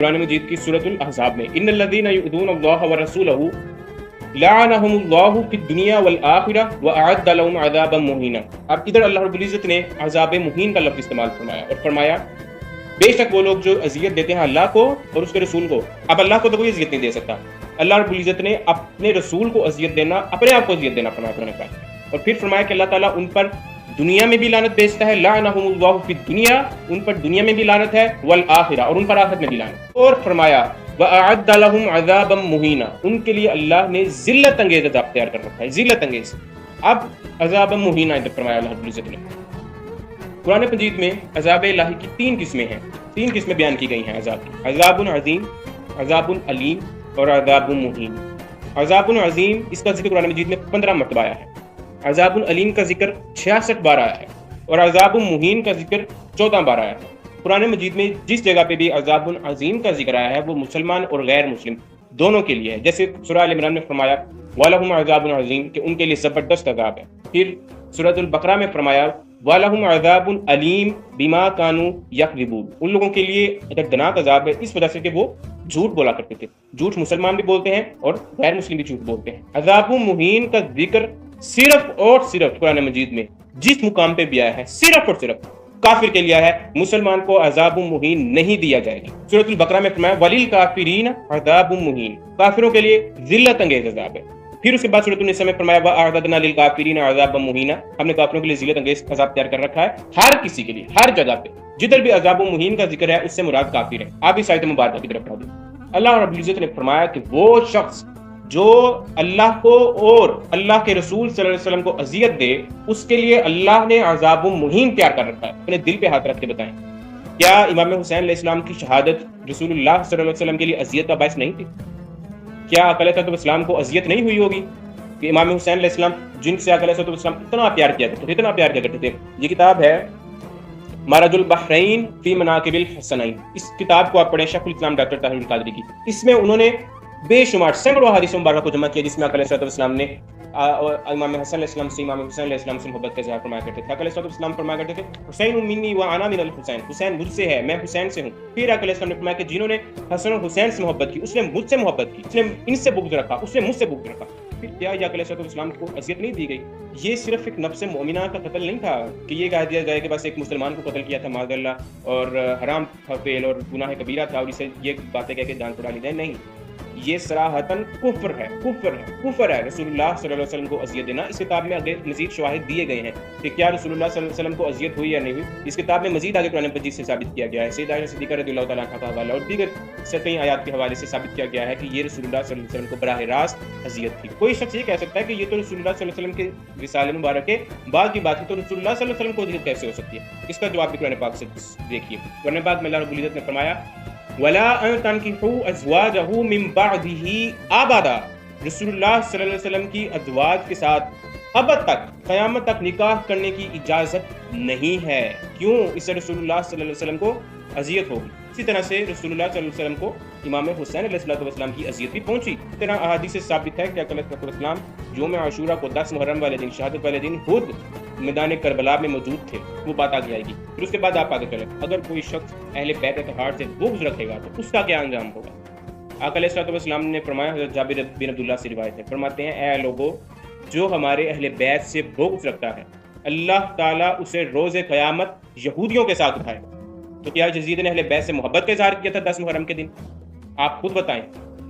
قرآن مجید کی سورۃ الاحزاب میں ان الذین یؤذون اللہ ورسولہ لعنہم اللہ فی الدنیا والآخرہ واعد لهم عذابا مہینا۔ اب ادھر اللہ رب العزت نے عذاب مہین کا لفظ استعمال فرمایا اور فرمایا بے شک وہ لوگ جو اذیت دیتے ہیں اللہ کو اور اس کے رسول کو۔ اب اللہ کو تو کوئی اذیت نہیں دے سکتا، اللہ رب العزت نے اپنے رسول کو اذیت دینا، اپنے آپ کو اذیت دینا فرمایا اور پھر فرمایا کہ اللہ تعالیٰ ان پر دنیا میں بھی لعنت بھیجتا ہے، لعنہم اللہ فی الدنیا، ان پر دنیا میں بھی لعنت ہے، والآخرہ، اور ان پر آخرت میں بھی لعنت۔ اور فرمایا وَأَعَدَّ لَهُمْ عَذَابًا مُهِينًا، ان کے لیے اللہ نے ذلت انگیز عذاب تیار کر رکھا ہے، ذلت انگیز۔ اب عذاب مہینہ ادھر فرمایا اللہ رب العزت نے۔ قرآن مجید میں عذاب الہی کی تین قسمیں ہیں، تین قسمیں بیان کی گئی ہیں عذاب کی، عذاب عظیم، عذاب علیم اور عذاب مہین۔ عذاب عظیم اس کا ذکر قرآن مجید میں 15 مرتبہ آیا ہے، عذاب علیم کا ذکر 66 بار آیا ہے اور عذاب مہین کا ذکر 14 بار آیا ہے۔ قرآن مجید میں جس جگہ پہ بھی عذاب عظیم کا ذکر آیا ہے وہ مسلمان اور غیر مسلم دونوں کے لیے ہے، جیسے سورہ ال عمران میں فرمایا وَلَهُمْ عَذَابٌ عَظِيمٌ کہ ان کے لیے زبردست عذاب ہے۔ پھر سورۃ البقرہ میں فرمایا وَلَهُمْ عَذَابٌ عَلِيمٌ بِمَا كَانُوا يَكْذِبُونَ، ان لوگوں کے لیے دردناک عذاب ہے اس وجہ سے کہ وہ جھوٹ بولا کرتے تھے، جھوٹ مسلمان بھی بولتے ہیں اور غیر مسلم بھی جھوٹ بولتے ہیں۔ عذاب مہین کا ذکر صرف اور صرف قرآن مجید میں جس مقام پہ بھی آیا ہے صرف اور صرف کافر کے لیے ہے، مسلمان کو عذاب مہین نہیں دیا جائے گا۔ سورۃ البقرہ میں فرمایا وَلِلْكَافِرِينَ عَذَابٌ مُّهِينٌ، کافروں کے لیے ذلت انگیز عذاب ہے۔ پھر اس کے بعد سورۃ النساء میں فرمایا وَأَعْتَدْنَا لِلْكَافِرِينَ عَذَابًا مُّهِينًا، ہم نے کافروں کے لیے ذلت انگیز عذاب تیار کر رکھا ہے۔ ہر کسی کے لیے، ہر جگہ پہ جدھر بھی عذاب مہین کا ذکر ہے اس سے مراد کافر ہے۔ آپ اس آیت مبارکہ کی طرف پڑھا دیں۔ اللہ رب العزت نے فرمایا کہ وہ شخص جو اللہ کو اور اللہ کے رسول صلی اللہ علیہ وسلم کو اذیت دے اس کے لیے اللہ نے عذاب مہین تیار کر رکھا ہے۔ اپنے دل پہ ہاتھ رکھ کے بتائیں، کیا امام حسین علیہ السلام کی شہادت رسول اللہ صلی اللہ علیہ وسلم کے لیے اذیت کا باعث نہیں تھی؟ کیا آقا علیہ السلام کو اذیت نہیں ہوئی ہوگی کہ امام حسین علیہ السلام جن سے آقا علیہ السلام اتنا پیار کیا کرتے تھے، اتنا پیار کیا کرتے تھے؟ یہ کتاب ہے مرج البحرین فی مناقب الحسنین، اس کتاب کو آپ پڑھیں، شیخ الاسلام ڈاکٹر طاہر القادری کی۔ اس میں انہوں نے بے شمار سینکڑوں احادیث مبارکہ کو جمع کیا جس میں آقا علیہ السلام نے امام حسن علیہ السلام سے، امام حسین علیہ السلام سے محبت کا اظہار فرمایا کرتے تھے۔ آقا علیہ السلام فرمایا کرتے تھے حسین منی وانا من الحسین، حسین مجھ سے ہے، میں حسین سے ہوں۔ پھر آقا علیہ السلام نے فرمایا کہ جنہوں نے حسن اور حسین سے محبت کی اس نے مجھ سے محبت کی، اس نے ان سے بغض رکھا، اس نے مجھ سے بغض رکھا۔ پھر کیا آقا علیہ السلام کو اذیت نہیں دی گئی؟ یہ صرف ایک نفس مومنہ کا قتل نہیں تھا کہ یہ کہہ دیا جائے کہ بس ایک مسلمان کو قتل کیا تھا معاذ اللہ اور حرام تھا فعل اور گناہ کبیرہ تھا اور اسے یہ باتیں کہہ کے جان چھڑا لی جائے، نہیں، یہ صراحتاً کفر ہے، کفر ہے، کفر ہے رسول اللہ صلی اللہ علیہ وسلم کو اذیت دینا۔ اس کتاب میں آگے مزید شواہد دیے گئے ہیں کہ کیا رسول اللہ صلی اللہ علیہ وسلم کو اذیت ہوئی یا نہیں ہوئی۔ اس کتاب میں مزید آگے قرآن مجید سے ثابت کیا گیا ہے، سیدہ عائشہ صدیقہ رضی اللہ تعالیٰ عنہا کا حوالہ اور دیگر سے کئی آیات کے حوالے سے ثابت کیا گیا ہے کہ یہ رسول اللہ صلی اللہ علیہ وسلم کو براہ راست اذیت تھی۔ کوئی شخص یہ کہہ سکتا ہے کہ یہ تو رسول اللہ صلی اللہ علیہ وسلم کے رسالے مبارک کے بعد کی بات ہے، تو رسول اللہ صلی اللہ علیہ وسلم کو اذیت کیسے ہو سکتی ہے؟ اس کا جواب بھی قرآن پاک سے دیکھیے۔ قرآن پاک میں اللہ رب العزت نے فرمایا وَلَا أَن تَنكِحُوا أَزْوَاجَهُ مِن بَعْدِهِ أَبَدًا، رسول اللہ صلی اللہ علیہ وسلم کی ازواج کے ساتھ ابد تک، قیامت تک نکاح کرنے کی اجازت نہیں ہے۔ کیوں؟ اس سے رسول اللہ صلی اللہ علیہ وسلم کو اذیت ہوگی۔ اسی طرح سے رسول اللہ صلی اللہ علیہ وسلم کو امام حسین علیہ السلام کی اذیت بھی پہنچی۔ اس طرح احادیث سے ثابت ہے کہ علیہ السلام یوم عاشورہ کو 10 محرم والے دن، شہادت والے دن خود میدان کربلا میں موجود تھے۔ وہ بات آگے آئے گی۔ پھر اس کے بعد آپ آگے چلیں، اگر کوئی شخص اہل بیت اطہار سے بغض رکھے گا تو اس کا کیا انجام ہوگا؟ آقا علیہ السلام نے فرمایا، حضرت جابر بن عبداللہ سے روایت ہے، فرماتے ہیں اے لوگو جو ہمارے اہل بیت سے بغض رکھتا ہے اللہ تعالیٰ اسے روز قیامت یہودیوں کے ساتھ اٹھائے گا۔ تو کیا یزید نے اہل بیت سے محبت کا اظہار کیا تھا 10 محرم کے دن؟ آپ خود بتائیں۔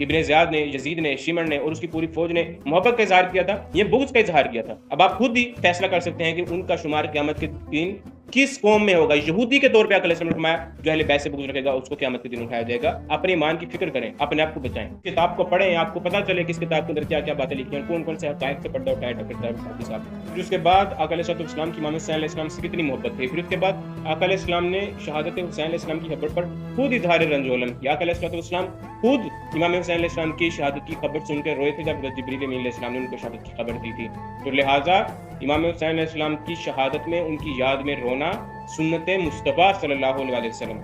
ابن زیاد نے، یزید نے، شمر نے اور اس کی پوری فوج نے محبت کا اظہار کیا تھا، یہ بغض کا اظہار کیا تھا؟ اب آپ خود ہی فیصلہ کر سکتے ہیں کہ ان کا شمار قیامت کے دن کس قوم میں ہوگا۔ یہودی کے طور پہ آقا علیہ السلام نے فرمایا جو اہل بیت سے بغض رکھے گا اس کو قیامت کے دن اٹھایا جائے گا۔ اپنے ایمان کی فکر کریں، اپنے آپ کو بچائیں، کتاب کو پڑھیں، آپ کو پتہ چلے کہ اس کتاب کے اندر کیا کیا باتیں لکھی ہیں، کون کون سے حقائق سے پردہ اٹھایا ڈاکٹر صاحب کے ساتھ۔ پھر اس کے بعد آقا علیہ السلام کی امام حسین علیہ السلام سے کتنی محبت تھی۔ پھر اس کے بعد آقا علیہ السلام نے شہادت حسین علیہ السلام کی خبر پر خود اظہار رنج و الم کیا۔ آقا علیہ السلام خود امام حسین علیہ السلام کی شہادت کی خبر سن کر روئے تھے جب جبریل امین علیہ السلام نے ان کو شہادت کی خبر دی تھی۔ تو لہٰذا امام حسین علیہ السلام کی شہادت میں ان کی یاد میں رونا سنت مصطفیٰ صلی اللہ علیہ وسلم